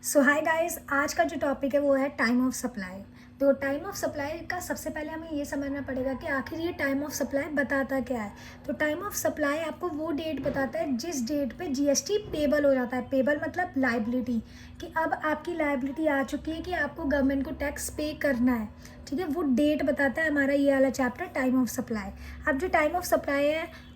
सो hi guys, आज का जो टॉपिक है वो है टाइम ऑफ सप्लाई। तो टाइम ऑफ सप्लाई का सबसे पहले हमें ये समझना पड़ेगा कि आखिर ये टाइम ऑफ सप्लाई बताता क्या है। तो टाइम ऑफ सप्लाई आपको वो डेट बताता है जिस डेट पे जीएसटी पेबल हो जाता है। पेबल मतलब लाइबिलिटी, कि अब आपकी लाइबिलिटी आ चुकी है कि आपको गवर्नमेंट को टैक्स पे करना है। ठीक है, वो डेट बताता है हमारा ये वाला चैप्टर टाइम ऑफ सप्लाई। अब जो टाइम ऑफ सप्लाई है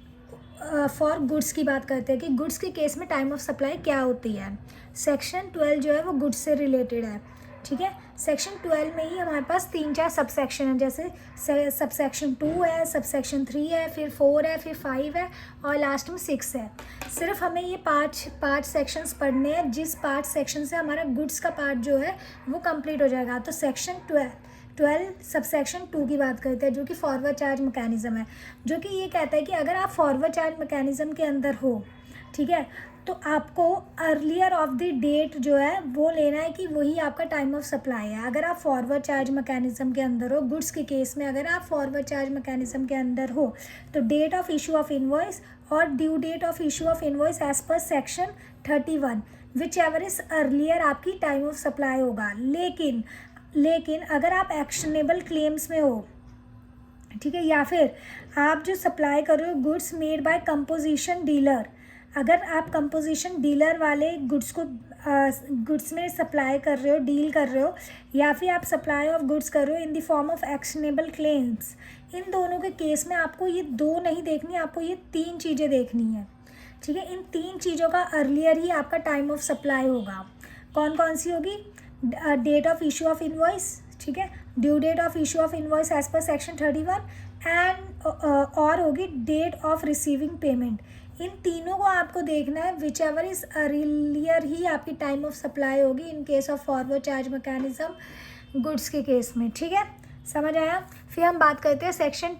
फॉर गुड्स की बात करते हैं कि गुड्स के केस में टाइम ऑफ सप्लाई क्या होती है। सेक्शन 12 जो है वो गुड्स से रिलेटेड है। ठीक है, सेक्शन 12 में ही हमारे पास 3-4 सब सेक्शन है, जैसे सब सेक्शन 2 है, सब सेक्शन 3 है, फिर 4 है, फिर 5 है और लास्ट में 6 है। सिर्फ हमें ये पाँच सेक्शंस पढ़ने हैं, जिस 5 सेक्शन से हमारा गुड्स का पार्ट जो है वो कंप्लीट हो जाएगा। तो सेक्शन 12 सबसेक्शन 2 की बात करते हैं, जो कि फॉरवर्ड चार्ज मैकेनिज़्म है, जो कि ये कहता है कि अगर आप फॉरवर्ड चार्ज मैकेनिज़्म के अंदर हो, ठीक है, तो आपको अर्लियर ऑफ द डेट जो है वो लेना है कि वही आपका टाइम ऑफ सप्लाई है। अगर आप फॉरवर्ड चार्ज मैकेनिज़्म के अंदर हो, गुड्स के केस में अगर आप फॉरवर्ड चार्ज मैकेनिज़्म के अंदर हो, तो date of issue of invoice और due date of issue of invoice as per section 31 whichever is earlier आपकी टाइम ऑफ सप्लाई होगा। लेकिन अगर आप एक्शनेबल क्लेम्स में हो, ठीक है, या फिर आप जो सप्लाई कर रहे हो goods made by composition dealer, अगर आप कंपोजिशन डीलर वाले गुड्स को गुड्स में सप्लाई कर रहे हो, डील कर रहे हो, या फिर आप सप्लाई ऑफ गुड्स कर रहे हो in the form of actionable claims, इन दोनों के केस में आपको ये 2 नहीं देखनी, आपको ये 3 चीज़ें देखनी है। ठीक है, इन 3 चीज़ों का अर्लियर ही आपका टाइम ऑफ सप्लाई होगा। कौन कौन सी होगी? Date of issue of invoice, ठीक है, due date of issue of invoice as per section 31 and और होगी डेट ऑफ रिसीविंग पेमेंट। इन तीनों को आपको देखना है, विच एवर इज अर्लियर ही आपकी टाइम ऑफ सप्लाई होगी in case of forward charge mechanism goods के केस में। ठीक है, समझ आया। फिर हम बात करते हैं सेक्शन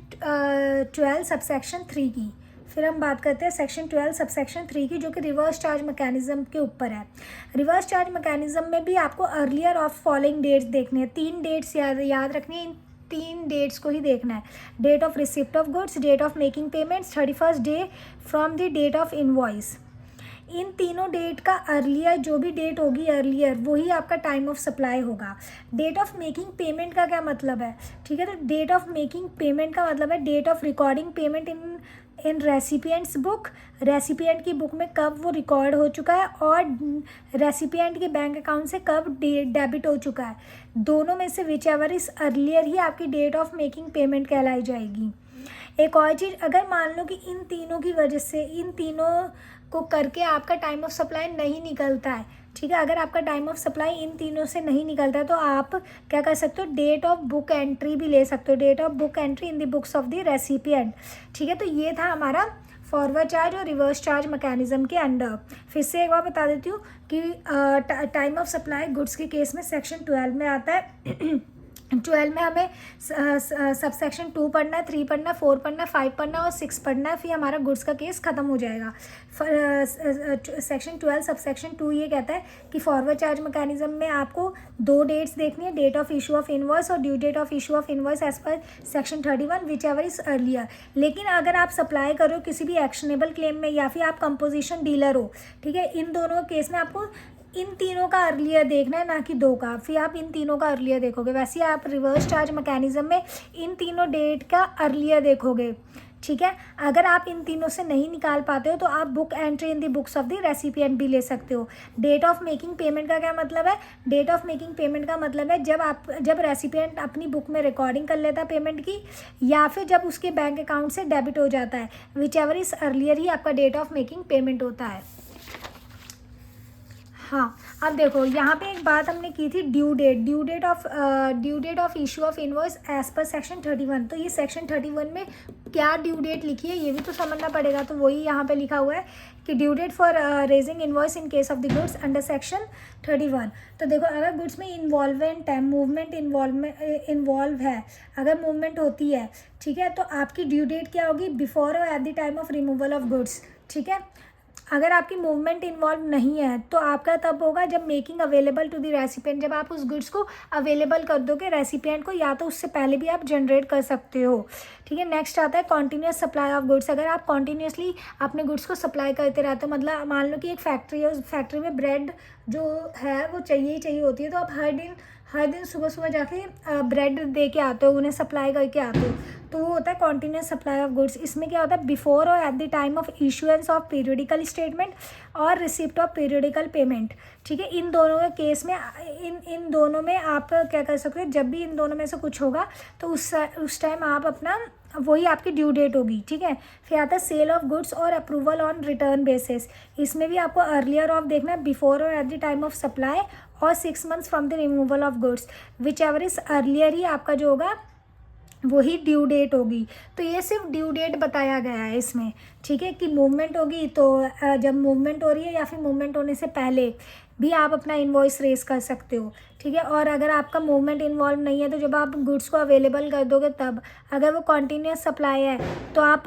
12 सबसेक्शन 3 की। फिर हम बात करते हैं सेक्शन 12 सबसेक्शन 3 की, जो कि रिवर्स चार्ज मैकेनिज्म के ऊपर है। रिवर्स चार्ज मैकेनिज्म में भी आपको अर्लियर ऑफ फॉलोइंग डेट्स देखने हैं। 3 डेट्स याद रखनी है, इन 3 डेट्स को ही देखना है। Date of receipt of goods, date of making payments, 31st day from the date of invoice. इन तीनों डेट का अर्लियर, जो भी डेट होगी अर्लियर, वही आपका टाइम ऑफ सप्लाई होगा। डेट ऑफ मेकिंग पेमेंट का क्या मतलब है? ठीक है, तो डेट ऑफ मेकिंग पेमेंट का मतलब है date of recording payment in recipient's book. Recipient की बुक में कब वो रिकॉर्ड हो चुका है और रेसिपिएंट के बैंक अकाउंट से कब डेबिट हो चुका है। दोनों में से विच एवर इज अर्लियर ही आपकी डेट ऑफ मेकिंग पेमेंट कहलाई जाएगी। एक और चीज़, अगर मान लो कि इन तीनों की वजह से, इन तीनों को करके आपका टाइम ऑफ सप्लाई नहीं निकलता है, ठीक है, अगर आपका टाइम ऑफ सप्लाई इन तीनों से नहीं निकलता है, तो आप क्या कर सकते हो? डेट ऑफ बुक एंट्री भी ले सकते हो, date of book entry in the books of the recipient. ठीक है, तो ये था हमारा फॉरवर्ड चार्ज और रिवर्स चार्ज मैकेनिज्म के अंडर। फिर से एक बार बता देती हूँ कि टाइम ऑफ सप्लाई गुड्स के केस में सेक्शन 12 में आता है। 12 में हमें सब सेक्शन 2 पढ़ना है, 3 पढ़ना है, 4 पढ़ना है, 5 पढ़ना है और 6 पढ़ना है। फिर हमारा गुड्स का केस ख़त्म हो जाएगा। सेक्शन 12 सब सेक्शन 2 ये कहता है कि फॉरवर्ड चार्ज मैकेनिज्म में आपको 2 डेट्स देखनी है, date of issue of invoice और due date of issue of invoice as per section 31 whichever is earlier. लेकिन अगर आप सप्लाई करो किसी भी एक्शनेबल क्लेम में, या फिर आप कंपोजिशन डीलर हो, ठीक है, इन दोनों केस में आपको इन तीनों का अर्लियर देखना है, ना कि 2 का। फिर आप इन तीनों का अर्लियर देखोगे। वैसे आप रिवर्स चार्ज मैकेनिज्म में इन तीनों डेट का अर्लियर देखोगे। ठीक है, अगर आप इन तीनों से नहीं निकाल पाते हो तो आप book entry in the books of the recipient भी ले सकते हो। डेट ऑफ मेकिंग पेमेंट का क्या मतलब है? डेट ऑफ मेकिंग पेमेंट का मतलब है जब रेसिपिएंट अपनी बुक में रिकॉर्डिंग कर लेता है पेमेंट की, या फिर जब उसके बैंक अकाउंट से डेबिट हो जाता है। विच एवर इज अर्लियर ही आपका डेट ऑफ मेकिंग पेमेंट होता है। हाँ, अब देखो यहाँ पे एक बात हमने की थी, due date of issue of invoice as per section 31। तो ये सेक्शन 31 में क्या ड्यू डेट लिखी है ये भी तो समझना पड़ेगा। तो वही यहाँ पे लिखा हुआ है कि due date for raising invoice in case of the goods under section 31। तो देखो, अगर गुड्स में इन्वॉल्वमेंट है, मूवमेंट इन्वॉल्व है, अगर मूवमेंट होती है, ठीक है, तो आपकी ड्यू डेट क्या होगी? बिफोर और at the time of removal of goods. ठीक है, अगर आपकी मूवमेंट इन्वॉल्व नहीं है तो आपका तब होगा जब making available to the recipient, जब आप उस गुड्स को अवेलेबल कर दोगे रेसिपिएंट को, या तो उससे पहले भी आप जनरेट कर सकते हो। ठीक है, नेक्स्ट आता है कॉन्टीन्यूस सप्लाई ऑफ गुड्स। अगर आप कॉन्टीन्यूसली अपने गुड्स को सप्लाई करते रहते हो, मतलब मान लो कि एक फैक्ट्री है, उस फैक्ट्री में ब्रेड जो है वो चाहिए ही चाहिए होती है, तो आप हर दिन सुबह सुबह जाके ब्रेड दे के आते हो, उन्हें सप्लाई करके आते हो, तो वो होता है कॉन्टीन्यूस सप्लाई ऑफ गुड्स। इसमें क्या होता है, बिफोर और at the time of issuance of periodical statement और रिसिप्ट ऑफ पीरियडिकल पेमेंट। ठीक है, इन दोनों के केस में इन दोनों में आप क्या कर सकते हो, जब भी इन दोनों में से कुछ होगा तो उस टाइम आप अपना वही आपकी ड्यू डेट होगी। ठीक है, फिर आता है सेल ऑफ गुड्स और अप्रूवल ऑन रिटर्न बेसिस। इसमें भी आपको अर्लियर ऑफ देखना है, बिफोर और at the time of supply और 6 months from the removal of goods, whichever is earlier ही आपका जो होगा वही ड्यू डेट होगी। तो ये सिर्फ ड्यू डेट बताया गया है इसमें। ठीक है, कि मूवमेंट होगी तो जब मूवमेंट हो रही है या फिर मूवमेंट होने से पहले भी आप अपना इन्वॉइस रेस कर सकते हो। ठीक है, और अगर आपका मूवमेंट इन्वॉल्व नहीं है तो जब आप गुड्स को अवेलेबल कर दोगे तब। अगर वो कॉन्टीन्यूस सप्लाई है तो आप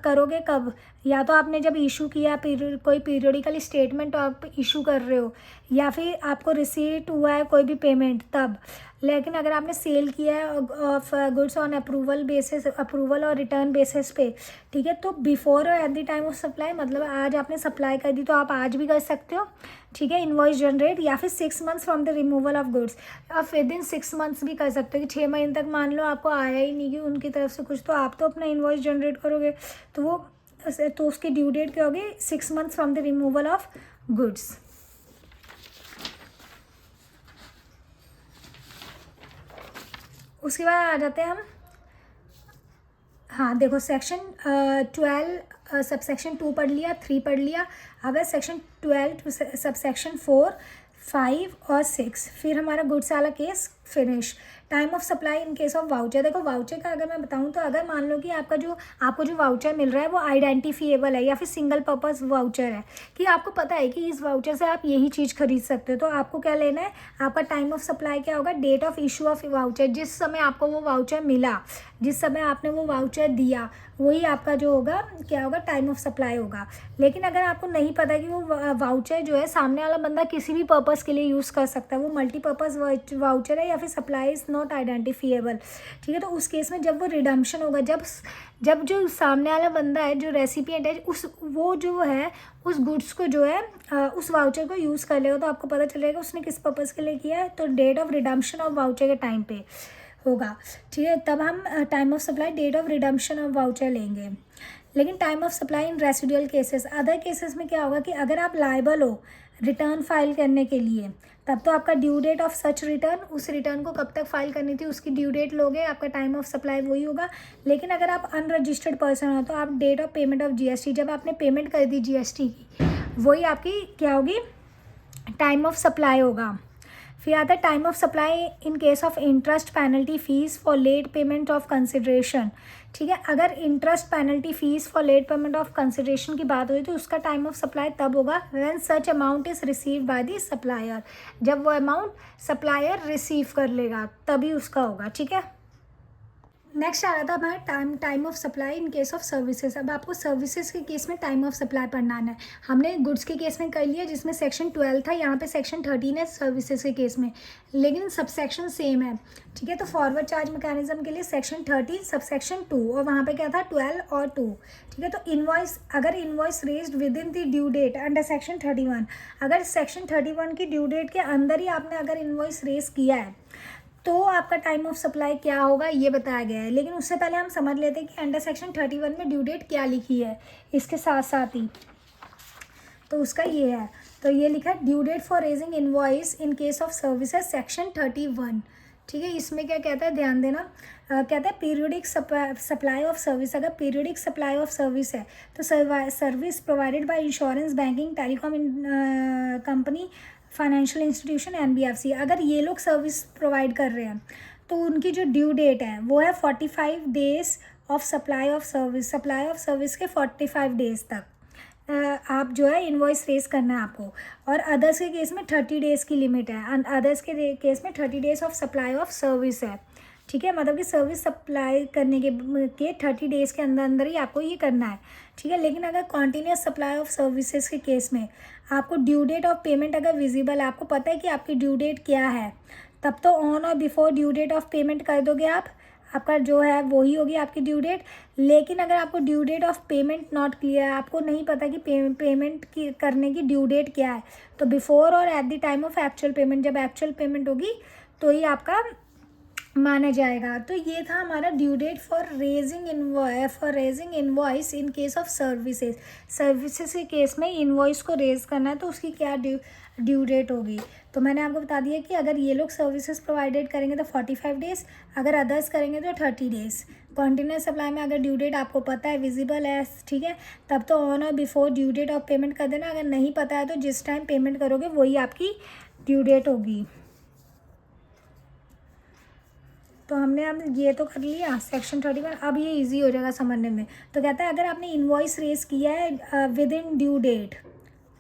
करोगे कब, या तो आपने जब इशू किया कोई पीरियडिकल स्टेटमेंट आप इशू कर रहे हो, या फिर आपको रिसीट हुआ है कोई भी पेमेंट तब। लेकिन अगर आपने सेल किया है ऑफ गुड्स ऑन अप्रूवल और रिटर्न बेसिस पे, ठीक है, तो बिफोर और at the time of supply, मतलब आज आपने सप्लाई कर दी तो आप आज भी कर सकते हो। ठीक है, इनवॉइस जनरेट, या फिर 6 months from the removal of goods, आप विद इन 6 मंथ्स भी कर सकते हो कि 6 महीने तक मान लो आपको आया ही नहीं कि उनकी तरफ से कुछ, तो आप तो अपना इनवॉइस जनरेट करोगे तो उसकी ड्यू डेट क्या होगी, 6 months from the removal of goods. उसके बाद आ जाते हैं हम, हाँ देखो, सेक्शन 12 सबसेक्शन 2 पढ़ लिया, 3 पढ़ लिया। अब है सेक्शन 12 सबसेक्शन 4, 5 और 6। फिर हमारा गुड्स वाला case finish. Time of supply in case of voucher. देखो वाउचर का अगर मैं बताऊं तो अगर मान लो कि आपको जो वाउचर मिल रहा है वो आइडेंटिफिएबल है या फिर सिंगल पर्पस वाउचर है, कि आपको पता है कि इस वाउचर से आप यही चीज़ खरीद सकते हो, तो आपको क्या लेना है, आपका टाइम ऑफ सप्लाई क्या होगा, date of issue of voucher, जिस समय आपको वो वाउचर मिला, जिस समय आपने वो वाउचर दिया, वही आपका जो होगा क्या होगा, टाइम ऑफ सप्लाई होगा। लेकिन अगर आपको नहीं पता कि वो वाउचर जो है सामने वाला बंदा किसी भी पर्पस के लिए यूज़ कर सकता है, वो मल्टीपर्पज़ वाउचर है या फिर सप्लाई इज़ नॉट आइडेंटिफिएबल, ठीक है, तो उस केस में जब वो रिडम्पशन होगा, जब जो सामने वाला बंदा है, जो रेसिपिएंट है, वो जो है उस गुड्स को जो है उस वाउचर को यूज़ कर लेगा, तो आपको पता चलेगा उसने किस पर्पज़ के लिए किया है। तो date of redemption of voucher के टाइम पे होगा। ठीक है, तब हम time of supply, date of redemption of voucher लेंगे। लेकिन time of supply in residual cases, other cases में क्या होगा कि अगर आप लायबल हो रिटर्न फाइल करने के लिए, तब तो आपका due date of such return, उस रिटर्न को कब तक फाइल करनी थी उसकी ड्यू डेट लोगे, आपका टाइम ऑफ सप्लाई वही होगा। लेकिन अगर आप अनरजिस्टर्ड पर्सन हो तो आप date of payment of GST, जब आपने पेमेंट कर दी जीएसटी की, वही आपकी क्या होगी, टाइम ऑफ सप्लाई होगा। फिर आता है time of supply in case of interest penalty fees for late payment of consideration. ठीक है, अगर interest penalty fees for late payment of consideration की बात हुई तो उसका टाइम ऑफ सप्लाई तब होगा when such amount is receive by the supplier, जब वो अमाउंट सप्लायर रिसीव कर लेगा तभी उसका होगा। ठीक है, नेक्स्ट आ रहा था हमारा time of supply in case of services. अब आपको सर्विसेज के केस में टाइम ऑफ सप्लाई पढ़ना है। हमने गुड्स के केस में कर लिया जिसमें सेक्शन 12 था, यहाँ पे सेक्शन 13 है सर्विसेज के केस में, लेकिन सब सेक्शन सेम है। ठीक है, तो फॉरवर्ड चार्ज मैकेनिज्म के लिए सेक्शन 13 सब सेक्शन 2, और वहाँ पे क्या था 12 और 2। ठीक है, तो अगर invoice raised within the due date under section 31, अगर सेक्शन 31 की ड्यू डेट के अंदर ही आपने अगर इन्वॉइस रेज किया है तो आपका टाइम ऑफ सप्लाई क्या होगा ये बताया गया है। लेकिन उससे पहले हम समझ लेते हैं कि अंडर सेक्शन 31 में ड्यू डेट क्या लिखी है इसके साथ साथ ही, तो उसका ये है, तो ये लिखा है due date for raising invoice in case of services section 31। ठीक है, इसमें क्या कहता है, ध्यान देना, कहता है पीरियोडिक सप्लाई ऑफ सर्विस। अगर पीरियोडिक सप्लाई ऑफ सर्विस है तो service provided by insurance, banking, telecom company, financial institution, NBFC, अगर ये लोग सर्विस प्रोवाइड कर रहे हैं तो उनकी जो ड्यू डेट है वो है 45 days of supply of service के 45 डेज तक आप जो है इनवॉइस रेज करना है आपको। और अदर्स के केस में 30 डेज़ की लिमिट है, अदर्स के केस में 30 days of supply of service है। ठीक है, मतलब कि सर्विस सप्लाई करने के 30 डेज़ के अंदर ही आपको ये करना है। ठीक है, लेकिन अगर कॉन्टीन्यूस सप्लाई ऑफ सर्विसेज के केस में आपको ड्यू डेट ऑफ पेमेंट अगर विजिबल है, आपको पता है कि आपकी ड्यू डेट क्या है, तब तो ऑन और before due date of payment कर दोगे आप। आपका जो है वही होगी आपकी ड्यू डेट। लेकिन अगर आपको due date of payment not clear है, आपको नहीं पता कि पेमेंट की करने की ड्यू डेट क्या है, तो बिफोर और at the time of actual payment, जब एक्चुअल पेमेंट होगी तो ही आपका माना जाएगा। तो ये था हमारा due date for raising invoice in case of services के केस में इनवॉइस को रेज करना है तो उसकी क्या ड्यू डेट होगी। तो मैंने आपको बता दिया कि अगर ये लोग सर्विसेज प्रोवाइडेड करेंगे तो 45 डेज़, अगर अदर्स करेंगे तो 30 डेज़। कॉन्टिन्यूस सप्लाई में अगर ड्यू डेट आपको पता है, विजिबल है, ठीक है, तब तो ऑन और before due date of payment कर देना। अगर नहीं पता है तो जिस टाइम पेमेंट करोगे वही आपकी ड्यू डेट होगी। तो हमने अब ये तो कर लिया सेक्शन 31। अब ये इजी हो जाएगा समझने में। तो कहता है अगर आपने इनवॉइस रेज किया है विद इन ड्यू डेट,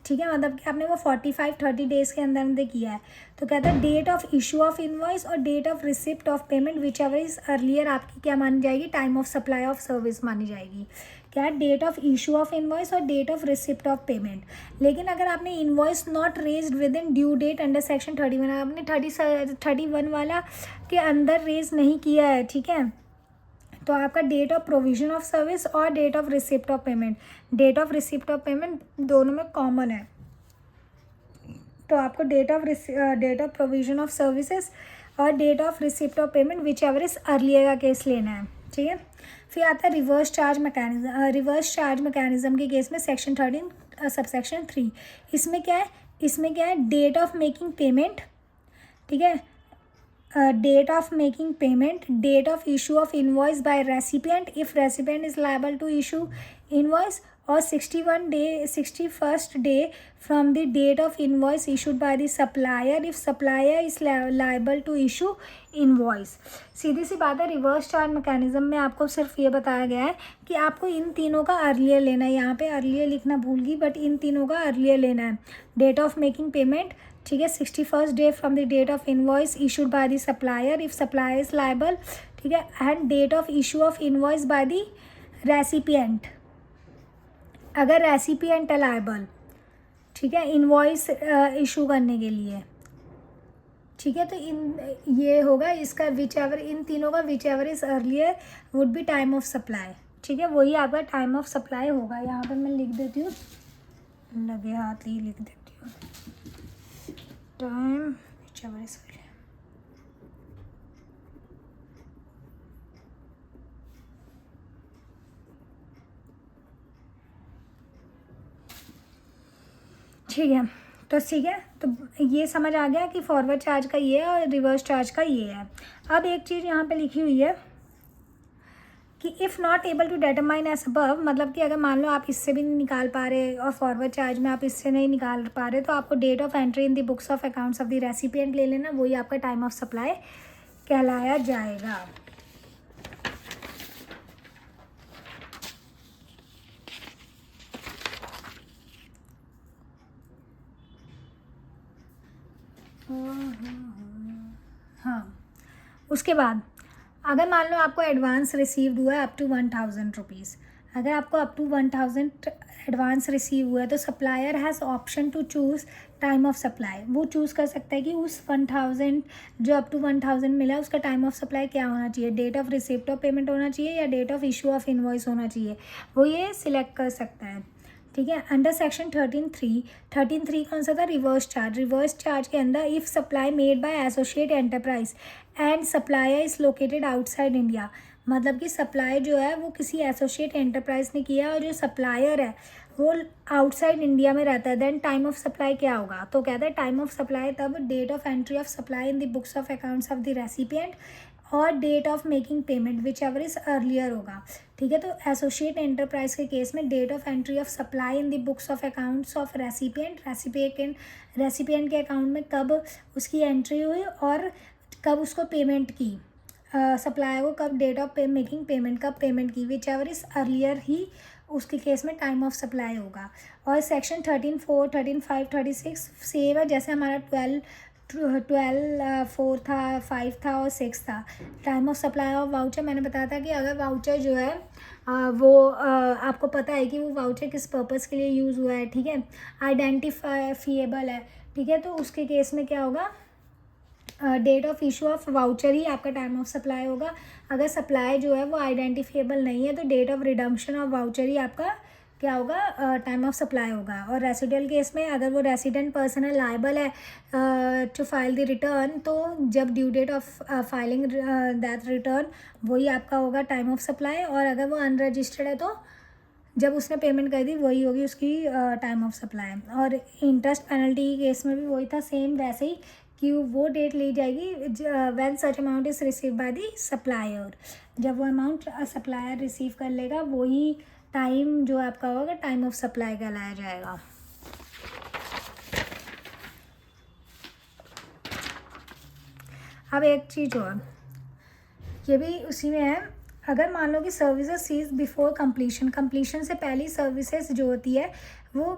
ठीक है, मतलब कि आपने वो 45-30 डेज़ के अंदर अंदर किया है, तो कहता है date of issue of invoice और date of receipt of payment whichever is earlier आपकी क्या मानी जाएगी, time of supply of service मानी जाएगी। क्या है, date of issue of invoice और date of receipt of payment. लेकिन अगर आपने invoice not raised within due date under section 31, आपने 31 वाला के अंदर रेज नहीं किया है, ठीक है, तो आपका date of provision of service और date of receipt of payment, date of receipt of payment दोनों में कॉमन है। तो आपको date of provision of services और date of receipt of payment whichever is earlier का केस लेना है, ठीक है। फिर आता है reverse charge mechanism. Reverse charge mechanism के केस में सेक्शन 13 सबसेक्शन 3, इसमें क्या है डेट ऑफ मेकिंग पेमेंट, ठीक है, date of making payment, date of issue of invoice by recipient if recipient is liable to issue invoice, और 61st day from the date of invoice issued by the supplier if supplier is liable to issue invoice। सीधी सी बात है, reverse charge mechanism में आपको सिर्फ ये बताया गया है कि आपको इन तीनों का अर्लियर लेना है। यहाँ पे अर्लियर लिखना भूल गई, बट इन तीनों का अर्लियर लेना है। डेट ऑफ मेकिंग पेमेंट, ठीक है, 61st day from the date of invoice issued by the supplier if supplier is liable, ठीक है, and date of issue of invoice by the recipient, अगर recipient है लायबल, ठीक है, इनवॉइस इशू करने के लिए, ठीक है। तो ये होगा इसका विच एवर, इन तीनों का which ever is earlier would be time of supply, ठीक है, वही आपका टाइम ऑफ सप्लाई होगा। यहाँ पर मैं लिख देती हूँ, लगे हाथ ही लिख देती हूँ, time which ever is earlier. ठीक है, तो ठीक है, तो ये समझ आ गया कि फॉरवर्ड चार्ज का ये है और रिवर्स चार्ज का ये है। अब एक चीज़ यहाँ पे लिखी हुई है कि if not able to determine as above, मतलब कि अगर मान लो आप इससे भी नहीं निकाल पा रहे और फॉरवर्ड चार्ज में आप इससे नहीं निकाल पा रहे, तो आपको date of entry in the books of accounts of the recipient ले लेना, वही आपका टाइम ऑफ सप्लाई कहलाया जाएगा। हाँ, उसके बाद अगर मान लो आपको एडवांस रिसीव्ड हुआ है अप टू 1000 रुपीज़, अगर आपको अप टू 1000 एडवांस रिसीव हुआ है तो supplier has option to choose time of supply. वो चूज़ कर सकता है कि उस 1000 जो अप टू 1000 मिला है उसका टाइम ऑफ सप्लाई क्या होना चाहिए, date of receipt of payment होना चाहिए या date of issue of invoice होना चाहिए, वो ये सिलेक्ट कर सकता है, ठीक है। अंडर सेक्शन 13(3) कौन सा था, रिवर्स चार्ज के अंदर if supply made by associate enterprise and supplier is located outside India, मतलब कि सप्लाई जो है वो किसी एसोसिएट एंटरप्राइज ने किया है और जो सप्लायर है वो आउटसाइड इंडिया में रहता है, देन टाइम ऑफ सप्लाई क्या होगा। तो कहता है टाइम ऑफ सप्लाई तब date of entry of supply in the books of accounts of the recipient और date of making payment whichever is earlier होगा, ठीक है। तो एसोसिएट एंटरप्राइज के केस में date of entry of supply in the books of accounts of recipient के account में कब उसकी एंट्री हुई और कब उसको पेमेंट की, सप्लायर को कब डेट ऑफ मेकिंग पेमेंट कब पेमेंट की, विच एवर इज अर्लियर ही उसके केस में टाइम ऑफ सप्लाई होगा। और सेक्शन 13(4), 13(5), 36 सेम है जैसे हमारा 12(4) था, 5 था और 6 था। Time of supply of voucher मैंने बताया था कि अगर वाउचर जो है वो आपको पता है कि वो वाउचर किस पर्पज़ के लिए यूज़ हुआ है, ठीक है, आइडेंटिफाइएबल है, ठीक है, तो उसके केस में क्या होगा, date of issue of voucher ही आपका टाइम ऑफ सप्लाई होगा। अगर सप्लाई जो है वो आइडेंटिफिएबल नहीं है तो date of redemption of voucher ही आपका क्या होगा, टाइम ऑफ सप्लाई होगा। और रेसिडुअल केस में अगर वो रेसिडेंट पर्सन है लायबल है टू फाइल द रिटर्न, तो जब due date of filing that return वही आपका होगा टाइम ऑफ सप्लाई। और अगर वो अनरजिस्टर्ड है तो जब उसने पेमेंट कर दी वही होगी उसकी टाइम ऑफ सप्लाई। और इंटरेस्ट पेनल्टी केस में भी वही था, सेम वैसे ही कि वो डेट ली जाएगी when such amount is receive by the supplier. जब वो अमाउंट सप्लायर रिसीव कर लेगा वही टाइम जो आपका होगा टाइम ऑफ सप्लाई कहलाया जाएगा। अब एक चीज़ और, ये भी उसी में है। अगर मान लो कि services cease before completion, completion से पहली सर्विसेज जो होती है वो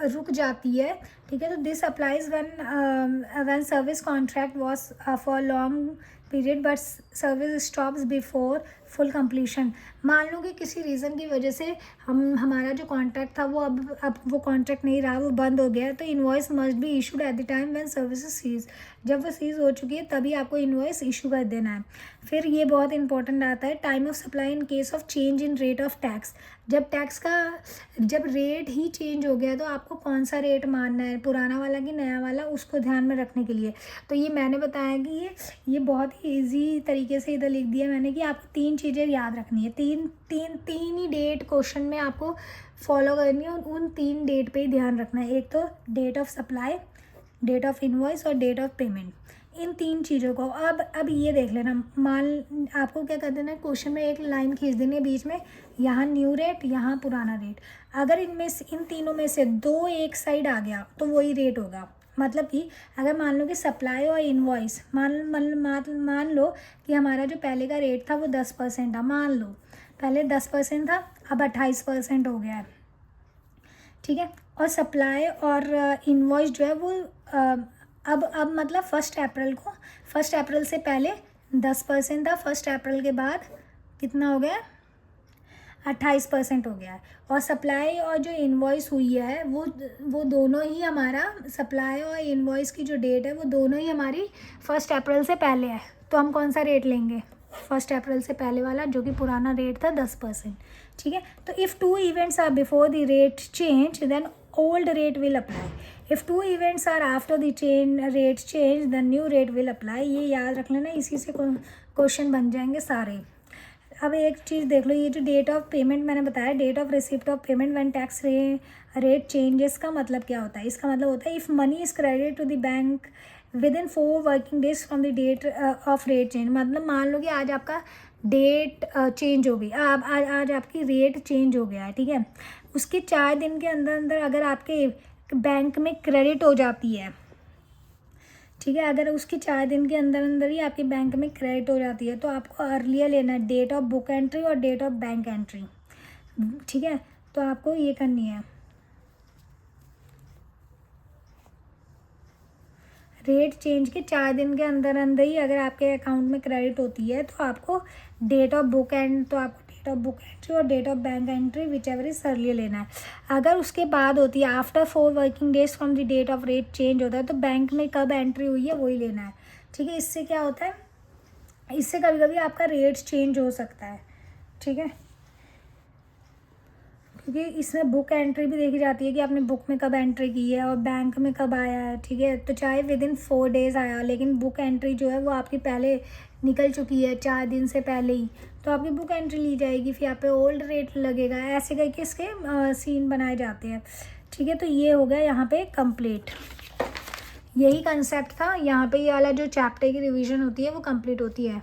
रुक जाती है, ठीक है। तो this applies when service contract was for long period but service stops before full completion. मान लो कि किसी रीज़न की वजह से हमारा जो कॉन्ट्रैक्ट था वो अब वो कॉन्ट्रैक्ट नहीं रहा, वो बंद हो गया, तो invoice must be issued at the time when services cease. जब वो सीज हो चुकी है तभी आपको इनवॉइस इशू कर देना है। फिर ये बहुत इंपॉर्टेंट आता है time of supply in case of change in rate of tax. जब रेट ही चेंज हो गया तो आपको कौन सा रेट मानना है, पुराना वाला कि नया वाला, उसको ध्यान में रखने के लिए। तो ये मैंने बताया कि ये बहुत ही ईजी तरीके से इधर लिख दिया मैंने कि आपको 3 चीज़ें याद रखनी है। तीन ही डेट क्वेश्चन में आपको फॉलो करनी है और उन 3 डेट पे ही ध्यान रखना है। एक तो date of supply, date of invoice और डेट ऑफ पेमेंट, इन 3 चीज़ों को। अब ये देख लेना, मान आपको क्या कर देना है, क्वेश्चन में एक लाइन खींच देनी है बीच में, यहाँ न्यू रेट, यहाँ पुराना रेट। अगर इन तीनों में से 2 एक साइड आ गया तो वही रेट होगा। मतलब कि अगर मान लो कि सप्लाई और इनवॉइस मान लो कि हमारा जो पहले का रेट था वो 10% था, मान लो पहले 10% था, अब 28% हो गया है, ठीक है। और सप्लाई और इनवॉइस जो है वो अब मतलब 1 अप्रैल से पहले 10% था, 1 अप्रैल के बाद कितना हो गया, 28% हो गया है। और सप्लाई और जो इनवॉइस हुई है वो दोनों ही हमारा, सप्लाई और इनवॉइस की जो डेट है वो दोनों ही हमारी 1 अप्रैल से पहले है। तो हम कौन सा रेट लेंगे, 1 अप्रैल से पहले वाला जो कि पुराना रेट था 10%, ठीक है। तो if 2 events are before the rate change then old rate will apply, if 2 events are after the rate change the new rate will apply. ये याद रख लेना, इसी से क्वेश्चन बन जाएंगे सारे। अब एक चीज़ देख लो, ये जो डेट ऑफ पेमेंट मैंने बताया, date of receipt of payment when tax rate changes का मतलब क्या होता है। इसका मतलब होता है if money is credit to the bank within 4 working days from the date of rate change. मतलब मान लो कि आज आपका डेट चेंज हो गई, आज आपकी रेट चेंज हो गया है, ठीक है। उसके 4 दिन के अंदर अंदर अगर आपके बैंक में क्रेडिट हो जाती है, ठीक है, अगर उसकी 4 दिन के अंदर अंदर ही आपके बैंक में क्रेडिट हो जाती है तो आपको अर्लियर लेना है डेट ऑफ बुक एंट्री और डेट ऑफ बैंक एंट्री, ठीक है। तो आपको ये करनी है, रेट चेंज के 4 दिन के अंदर अंदर ही अगर आपके अकाउंट में क्रेडिट होती है तो आपको डेट ऑफ बुक एंट्री और date of bank entry whichever is earlier लेना है। अगर उसके बाद होती है after 4 working days from the date of rate change होता है तो बैंक में कब एंट्री हुई है वही लेना है, ठीक है। इससे क्या होता है, इससे कभी कभी आपका रेट चेंज हो सकता है, ठीक है, क्योंकि इसमें बुक एंट्री भी देखी जाती है कि आपने बुक में कब एंट्री की है और बैंक में कब आया है, ठीक है। तो चाहे विद इन 4 डेज़ आया लेकिन बुक एंट्री जो है वो आपकी पहले निकल चुकी है 4 दिन से पहले ही, तो आपकी बुक एंट्री ली जाएगी, फिर यहाँ पे ओल्ड रेट लगेगा, ऐसे करके इसके सीन बनाए जाते हैं, ठीक है। तो ये हो गया यहाँ पे कंप्लीट, यही कंसेप्ट था। यहाँ पे ये वाला जो चैप्टर की रिवीजन होती है वो कंप्लीट होती है।